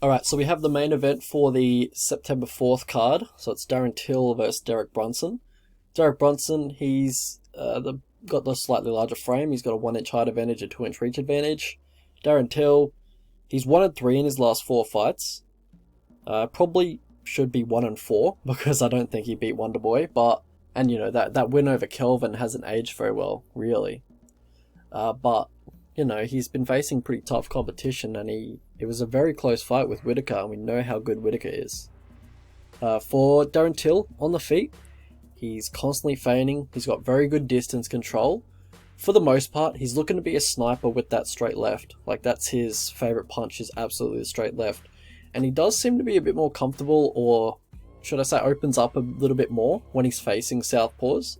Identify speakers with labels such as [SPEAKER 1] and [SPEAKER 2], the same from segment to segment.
[SPEAKER 1] Alright, so we have the main event for the September 4th card. So it's Darren Till versus Derek Brunson. Derek Brunson, he's got the slightly larger frame. He's got a 1 inch height advantage, a 2 inch reach advantage. Darren Till, he's 1-3 in his last 4 fights. Probably should be 1-4 because I don't think he beat Wonderboy. And you know, that win over Kelvin hasn't aged very well, really. But you know, he's been facing pretty tough competition, and it was a very close fight with Whitaker, and we know how good Whitaker is. For Darren Till, on the feet, he's constantly feigning. He's got very good distance control. For the most part, he's looking to be a sniper with that straight left. Like, that's his favourite punch, is absolutely the straight left. And he does seem to be a bit more comfortable, or should I say opens up a little bit more when he's facing southpaws.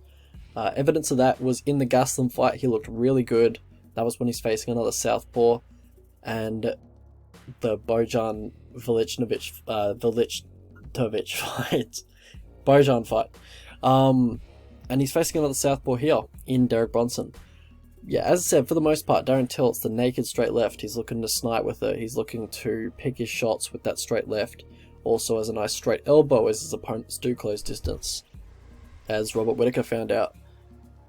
[SPEAKER 1] Evidence of that was in the Gaslam fight. He looked really good. That was when he's facing another southpaw. And the Bojan Viličnović fight. Bojan fight. And he's facing another southpaw here in Derek Brunson. Yeah, as I said, for the most part, Darren Till, it's the naked straight left. He's looking to snipe with it. He's looking to pick his shots with that straight left. Also has a nice straight elbow as his opponents do close distance, as Robert Whitaker found out.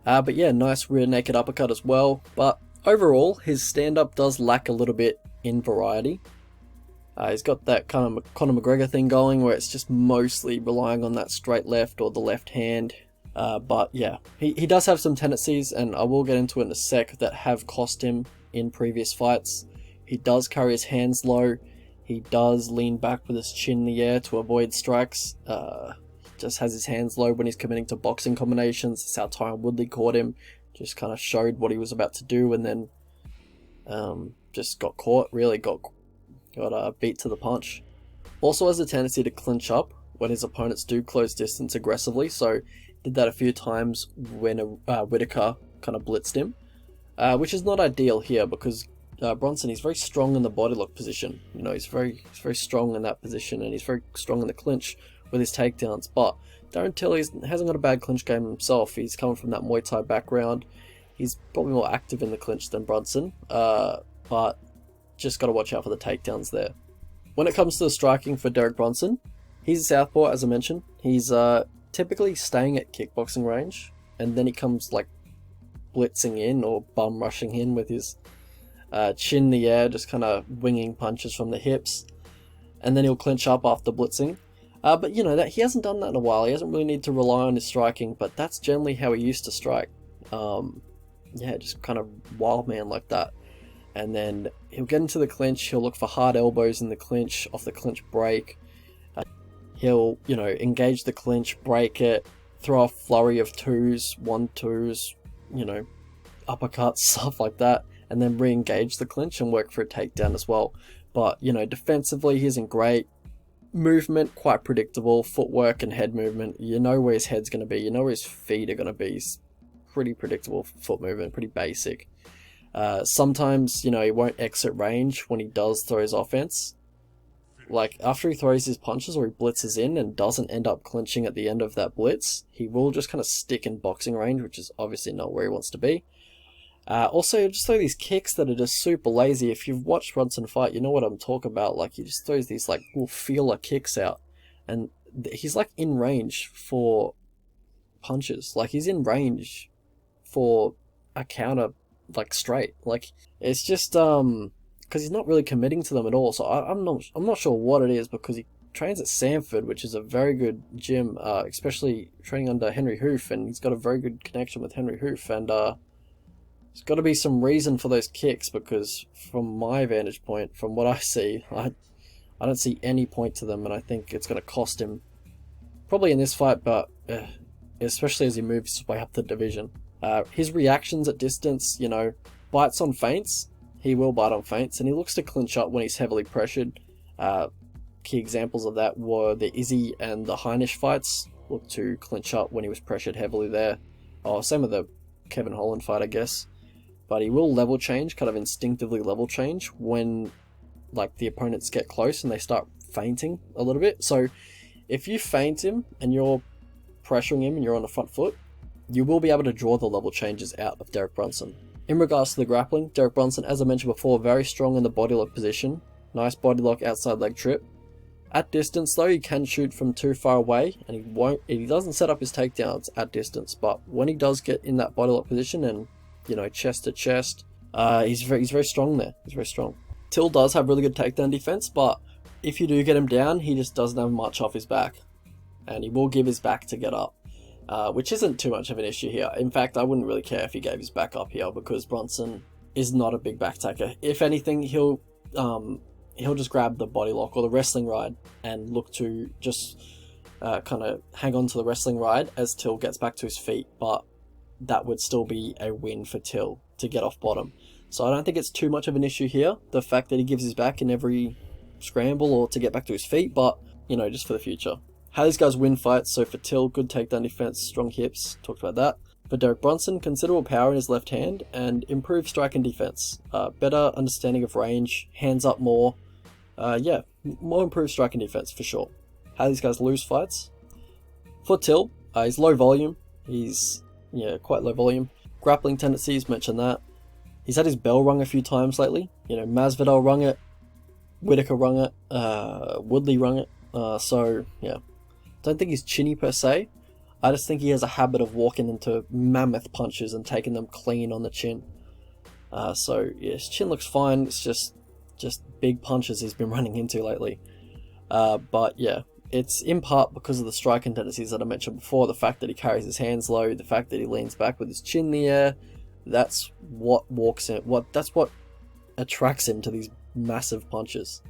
[SPEAKER 1] But yeah, nice rear naked uppercut as well. But overall, his stand-up does lack a little bit in variety. He's got that kind of Conor McGregor thing going, where it's just mostly relying on that straight left or the left hand. But yeah, he does have some tendencies, and I will get into it in a sec, that have cost him in previous fights. He does carry his hands low. He does lean back with his chin in the air to avoid strikes. Just has his hands low when he's committing to boxing combinations. That's how Tyron Woodley caught him. Just kind of showed what he was about to do, and then just got caught. Really got beat to the punch. Also has a tendency to clinch up when his opponents do close distance aggressively. So did that a few times when Whitaker kind of blitzed him, which is not ideal here because Brunson, he's very strong in the body lock position. You know, he's very strong in that position, and he's very strong in the clinch with his takedowns. But Darren Till hasn't got a bad clinch game himself. He's coming from that Muay Thai background. He's probably more active in the clinch than Brunson, but just got to watch out for the takedowns there. When it comes to the striking for Derek Brunson, he's a southpaw, as I mentioned. He's typically staying at kickboxing range, and then he comes like blitzing in or bum rushing in with his chin in the air, just kind of winging punches from the hips, and then he'll clinch up after blitzing. But you know, that he hasn't done that in a while. He hasn't really needed to rely on his striking, but that's generally how he used to strike. Yeah, just kind of wild man like that. And then he'll get into the clinch. He'll look for hard elbows in the clinch, off the clinch break. He'll, you know, engage the clinch, break it, throw a flurry of 2s, 1-2s, you know, uppercuts, stuff like that, and then re-engage the clinch and work for a takedown as well. But, you know, defensively, he isn't great. Movement, quite predictable. Footwork and head movement, you know where his head's going to be. You know where his feet are going to be. He's pretty predictable foot movement, pretty basic. Sometimes, you know, he won't exit range when he does throw his offense. Like, after he throws his punches or he blitzes in and doesn't end up clinching at the end of that blitz, he will just kind of stick in boxing range, which is obviously not where he wants to be. Also, he'll just throw these kicks that are just super lazy. If you've watched Brunson fight, you know what I'm talking about. Like, he just throws these, like, little feeler kicks out. And he's, like, in range for punches. Like, he's in range for a counter, like, straight. Like, it's just, because he's not really committing to them at all. So I'm not sure what it is, because he trains at Sanford, which is a very good gym, especially training under Henry Hoof, and he's got a very good connection with Henry Hoof, and there's got to be some reason for those kicks, because from my vantage point, from what I see, I don't see any point to them, and I think it's going to cost him, probably in this fight, but especially as he moves his way up the division. His reactions at distance, you know, bites on feints. He will bite on feints, and he looks to clinch up when he's heavily pressured. Key examples of that were the Izzy and the Heinisch fights. Looked to clinch up when he was pressured heavily there. Oh, same with the Kevin Holland fight, I guess. But he will level change, kind of instinctively level change, when like the opponents get close and they start feinting a little bit. So if you feint him and you're pressuring him and you're on the front foot, you will be able to draw the level changes out of Derek Brunson. In regards to the grappling, Derek Brunson, as I mentioned before, very strong in the body lock position. Nice body lock, outside leg trip. At distance though, he can shoot from too far away, and he doesn't set up his takedowns at distance, but when he does get in that body lock position and, you know, chest to chest, he's very strong there. He's very strong. Till does have really good takedown defense, but if you do get him down, he just doesn't have much off his back, and he will give his back to get up, which isn't too much of an issue here. In fact, I wouldn't really care if he gave his back up here, because Brunson is not a big back taker. If anything, he'll just grab the body lock or the wrestling ride and look to just kind of hang on to the wrestling ride as Till gets back to his feet, but that would still be a win for Till to get off bottom. So I don't think it's too much of an issue here, the fact that he gives his back in every scramble or to get back to his feet, but, you know, just for the future. How these guys win fights: so for Till, good takedown defense, strong hips, talked about that. For Derek Brunson, considerable power in his left hand and improved strike and defense. Better understanding of range, hands up more. Yeah, more improved strike and defense for sure. How these guys lose fights: for Till, he's low volume. He's, yeah, quite low volume. Grappling tendencies, mentioned that. He's had his bell rung a few times lately. You know, Masvidal rung it, Whitaker rung it, Woodley rung it. So, yeah. Don't think he's chinny per se. I just think he has a habit of walking into mammoth punches and taking them clean on the chin. So, yeah, his chin looks fine. It's just big punches he's been running into lately. But, yeah, it's in part because of the striking tendencies that I mentioned before. The fact that he carries his hands low, the fact that he leans back with his chin in the air. That's what that's what attracts him to these massive punches.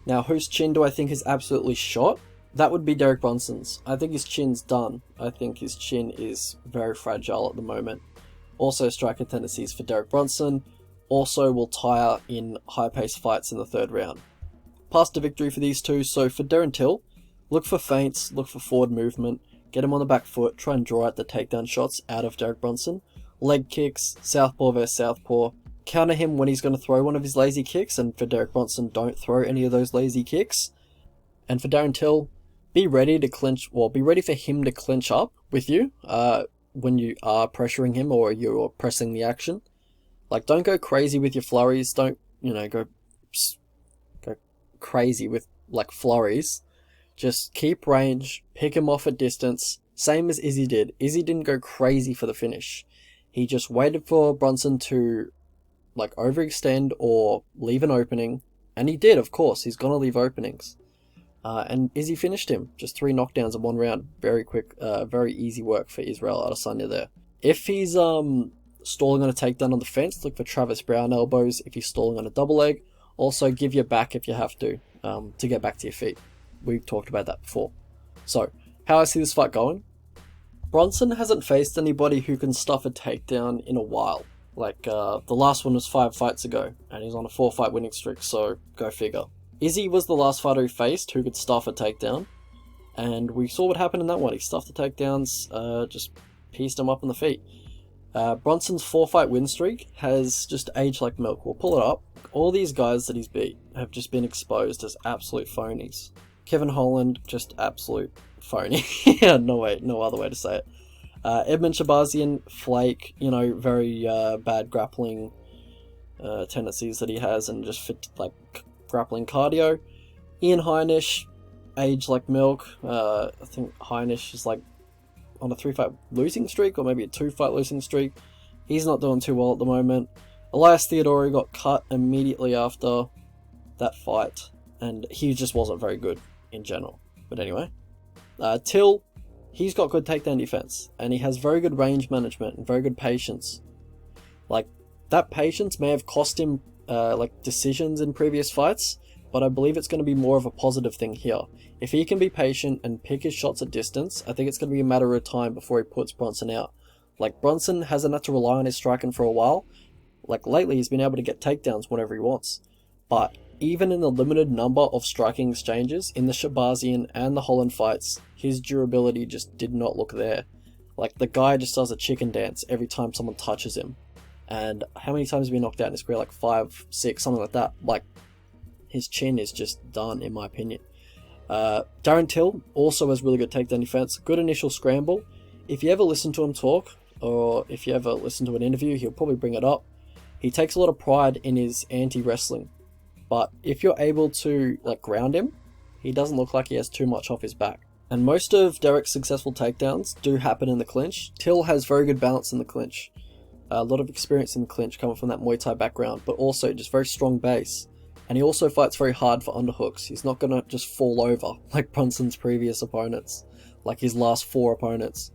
[SPEAKER 1] Now, whose chin do I think is absolutely shot? That would be Derek Brunson's. I think his chin's done. I think his chin is very fragile at the moment. Also, striking tendencies for Derek Brunson also will tire in high-paced fights in the third round. Path to victory for these two: so for Darren Till, look for feints, look for forward movement, get him on the back foot, try and draw out the takedown shots out of Derek Brunson. Leg kicks, southpaw versus southpaw. Counter him when he's going to throw one of his lazy kicks, and for Derek Brunson, don't throw any of those lazy kicks. And for Darren Till, be ready to clinch, well, be ready for him to clinch up with you when you are pressuring him or you're pressing the action. Like, don't go crazy with your flurries. Don't, you know, go crazy with, like, flurries. Just keep range, pick him off at distance, same as Izzy did. Izzy didn't go crazy for the finish. He just waited for Brunson to, like, overextend or leave an opening. And he did, of course. He's going to leave openings. And Izzy finished him. Just 3 knockdowns in 1 round. Very quick, very easy work for Israel Adesanya there. If he's stalling on a takedown on the fence, look for Travis Brown elbows. If he's stalling on a double leg, also give your back if you have to get back to your feet. We've talked about that before. So, how I see this fight going: Brunson hasn't faced anybody who can stuff a takedown in a while. Like, the last one was 5 fights ago, and he's on a 4-fight winning streak, so go figure. Izzy was the last fighter he faced who could stuff a takedown, and we saw what happened in that one. He stuffed the takedowns, just pieced him up in the feet. Brunson's 4-fight win streak has just aged like milk. We'll pull it up. All these guys that he's beat have just been exposed as absolute phonies. Kevin Holland, just absolute phony. Yeah, no other way to say it. Edmund Shabazian, flake, you know, very bad grappling tendencies that he has, and just fit, like, grappling cardio. Ian Heinisch, aged like milk. I think Heinisch is like on a 3-fight losing streak, or maybe a 2-fight losing streak. He's not doing too well at the moment. Elias Theodorou got cut immediately after that fight, and he just wasn't very good in general. But anyway, Till, he's got good takedown defense, and he has very good range management and very good patience. Like, that patience may have cost him like decisions in previous fights, but I believe it's going to be more of a positive thing here. If he can be patient and pick his shots at distance, I think it's going to be a matter of time before he puts Brunson out. Like, Brunson hasn't had to rely on his striking for a while. Like, lately he's been able to get takedowns whenever he wants. But even in the limited number of striking exchanges in the Shabazian and the Holland fights, his durability just did not look there. Like, the guy just does a chicken dance every time someone touches him. And how many times has he been knocked out in his career? Like 5, 6, something like that. Like, his chin is just done, in my opinion. Darren Till also has really good takedown defense. Good initial scramble. If you ever listen to him talk, or if you ever listen to an interview, he'll probably bring it up. He takes a lot of pride in his anti-wrestling. but if you're able to like ground him, he doesn't look like he has too much off his back. And most of Derek's successful takedowns do happen in the clinch. Till has very good balance in the clinch. A lot of experience in the clinch coming from that Muay Thai background, but also just very strong base. And he also fights very hard for underhooks. He's not going to just fall over like Brunson's previous opponents, like his last 4 opponents.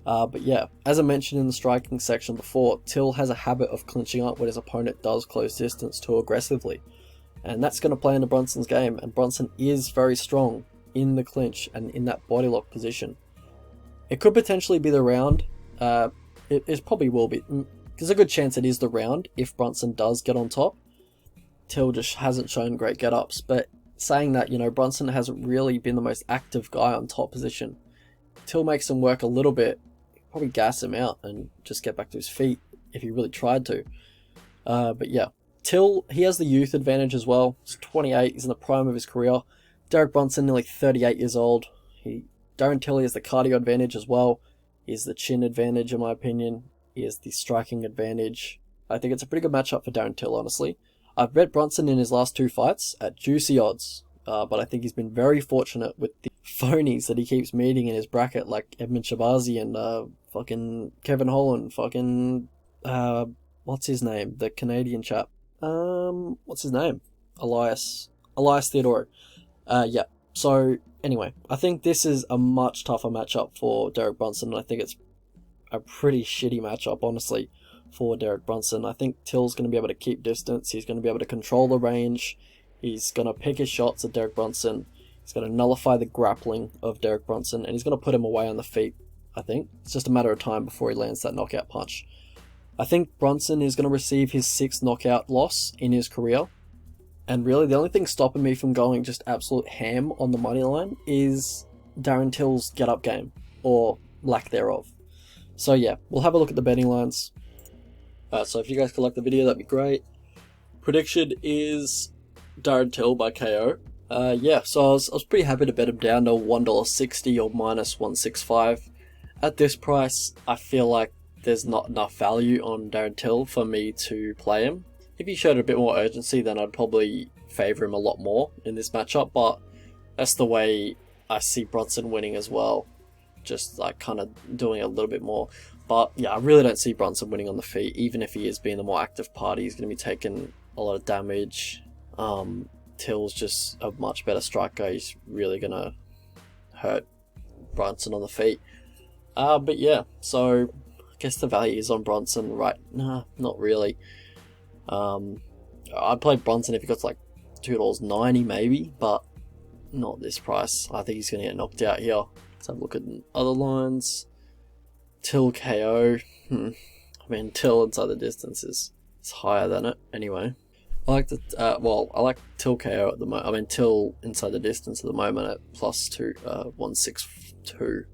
[SPEAKER 1] But yeah, as I mentioned in the striking section before, Till has a habit of clinching up when his opponent does close distance too aggressively. And that's going to play into Brunson's game, and Brunson is very strong in the clinch and in that body lock position. It could potentially be the round. It probably will be. There's a good chance it is the round if Brunson does get on top. Till just hasn't shown great get-ups, but saying that, you know, Brunson hasn't really been the most active guy on top position. Till makes him work a little bit, probably gas him out and just get back to his feet if he really tried to. But yeah, Till, he has the youth advantage as well. He's 28, he's in the prime of his career. Derek Brunson, nearly 38 years old. Darren Till has the cardio advantage as well. He has the chin advantage, in my opinion. He has the striking advantage. I think it's a pretty good matchup for Darren Till, honestly. I've bet Brunson in his last 2 fights at juicy odds, but I think he's been very fortunate with the phonies that he keeps meeting in his bracket, like Edmund Shabazi and fucking Kevin Holland, fucking what's his name, the Canadian chap, what's his name, Elias Theodoro. Yeah. So anyway, I think this is a much tougher matchup for Derek Brunson, and I think it's a pretty shitty matchup, honestly, for Derek Brunson. I think Till's going to be able to keep distance. He's going to be able to control the range. He's going to pick his shots at Derek Brunson. He's going to nullify the grappling of Derek Brunson, and he's going to put him away on the feet, I think. It's just a matter of time before he lands that knockout punch. I think Brunson is going to receive his 6th knockout loss in his career. And really, the only thing stopping me from going just absolute ham on the money line is Darren Till's get-up game, or lack thereof. So yeah, we'll have a look at the betting lines. So if you guys could like the video, that'd be great. Prediction is Darren Till by KO. Yeah, so I was pretty happy to bet him down to $1.60 or minus 165. At this price, I feel like there's not enough value on Darren Till for me to play him. If he showed a bit more urgency, then I'd probably favour him a lot more in this matchup, but that's the way I see Brunson winning as well. Just like kind of doing a little bit more. But yeah, I really don't see Brunson winning on the feet. Even if he is being the more active party, he's going to be taking a lot of damage. Till's just a much better striker. He's really going to hurt Brunson on the feet. But yeah, so I guess the value is on Brunson, right? Nah, not really. I'd play Brunson if he got to like $2.90 maybe, but not this price. I think he's going to get knocked out here. Let's have a look at other lines. Till KO. I mean, Till inside the distance is higher than it. Anyway, I like the I like Till KO at the moment. I mean, Till inside the distance at the moment at plus 162.